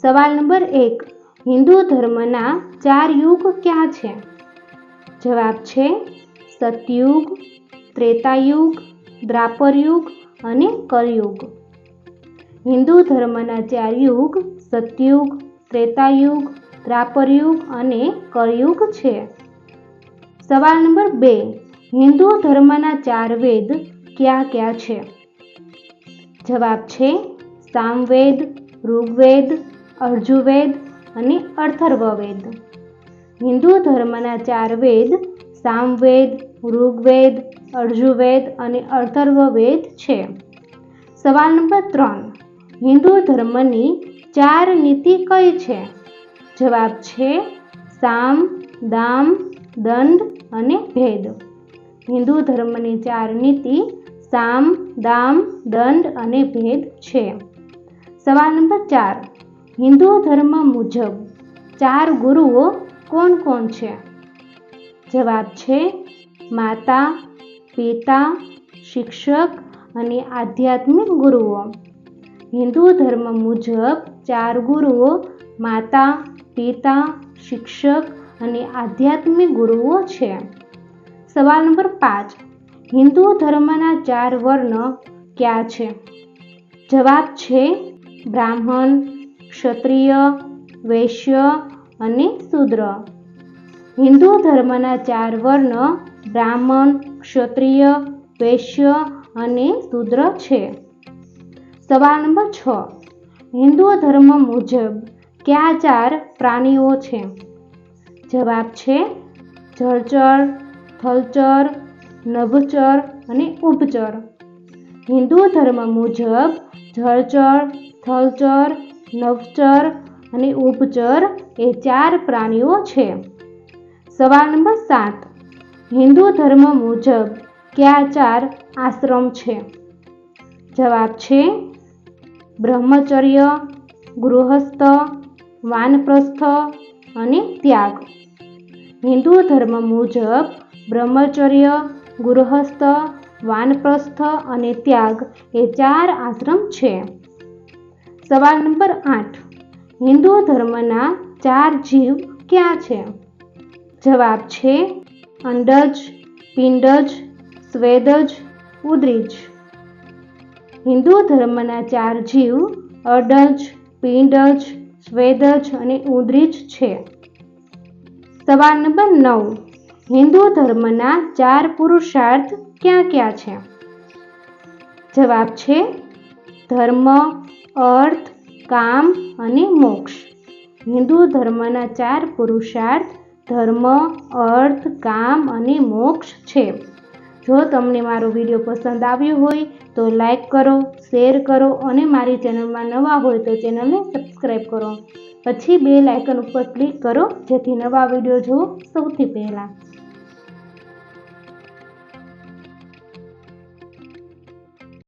सवाल नंबर 1, हिंदू धर्मना 4 युग क्या छे? जवाब छे सतयुग, त्रेतायुग, द्वापर युग अने कलयुग। हिंदू धर्मना 4 युग सतयुग, त्रेतायुग, द्वापर युग अने कलयुग छे। सवाल नंबर 2, हिंदू धर्मना 4 वेद क्या क्या छे? जवाब छे सामवेद, ऋग्वेद, यजुर्वेद अने अथर्ववेद। हिंदू धर्मना 4 वेद सामवेद, ऋग्वेद, यजुर्वेद अने अथर्ववेद छे। सवाल नंबर 3, हिंदू धर्मनी 4 नीति कई छे? जवाब छे साम, दाम, दंड अने भेद। हिंदू धर्मनी 4 नीति साम, दाम, दंड अने भेद छे। सवाल नंबर 4, हिंदू धर्म मुजब 4 गुरुओ कोण कोण छे? जवाब छे माता, पिता, शिक्षक अने आध्यात्मिक गुरुओ। हिंदू धर्म मुजब 4 गुरुओ माता, पिता, शिक्षक अने आध्यात्मिक गुरुओ छे। सवाल नंबर 5, हिंदू धर्मना 4 वर्ण क्या छे? जवाब छे ब्राह्मण, क्षत्रिय, वैश्य अने शूद्र। हिंदू धर्मना 4 वर्ण ब्राह्मण, क्षत्रिय, वैश्य अने शूद्र छे। सवाल नंबर 6, हिंदू धर्म मुजब क्या 4 प्राणीओ छे? जवाब छे जलचर, थलचर, नभचर अने उभचर। हिंदू धर्म मुजब जलचर, थलचर, नभचर अने उभचर ए 4 प्राणीओ छे। सवाल नंबर 7, हिंदू धर्म मुजब क्या 4 आश्रम छे? जवाब छे ब्रह्मचर्य, गृहस्थ, वानप्रस्थ अने त्याग। हिंदू धर्म मुजब ब्रह्मचर्य, गृहस्थ, वानप्रस्थ अने त्याग ए 4 आश्रम छे। सवाल नंबर 8, हिंदू धर्मना 4 जीव क्या छे? जवाब छे अंडज, पिंडज, स्वेदज, उद्रीज। हिंदू धर्मना 4 जीव अडज, पिंडज, स्वेदज अने उद्रीज छे। सवाल नंबर 9, हिंदू धर्मना 4 पुरुषार्थ क्या क्या छे? जवाब छे धर्म, अर्थ, काम अने मोक्ष। हिंदू धर्मना 4 पुरुषार्थ धर्म, अर्थ, काम अने मोक्ष छे। जो तमने मारो विडियो पसंद आव्यो होय तो लाइक करो, शेर करो अने मारी चेनल में नवा होय तो चेनल ने सब्सक्राइब करो। पछी बेल आइकन पर क्लिक करो जेथी नवा विडियो जोवो सौथी पहेला।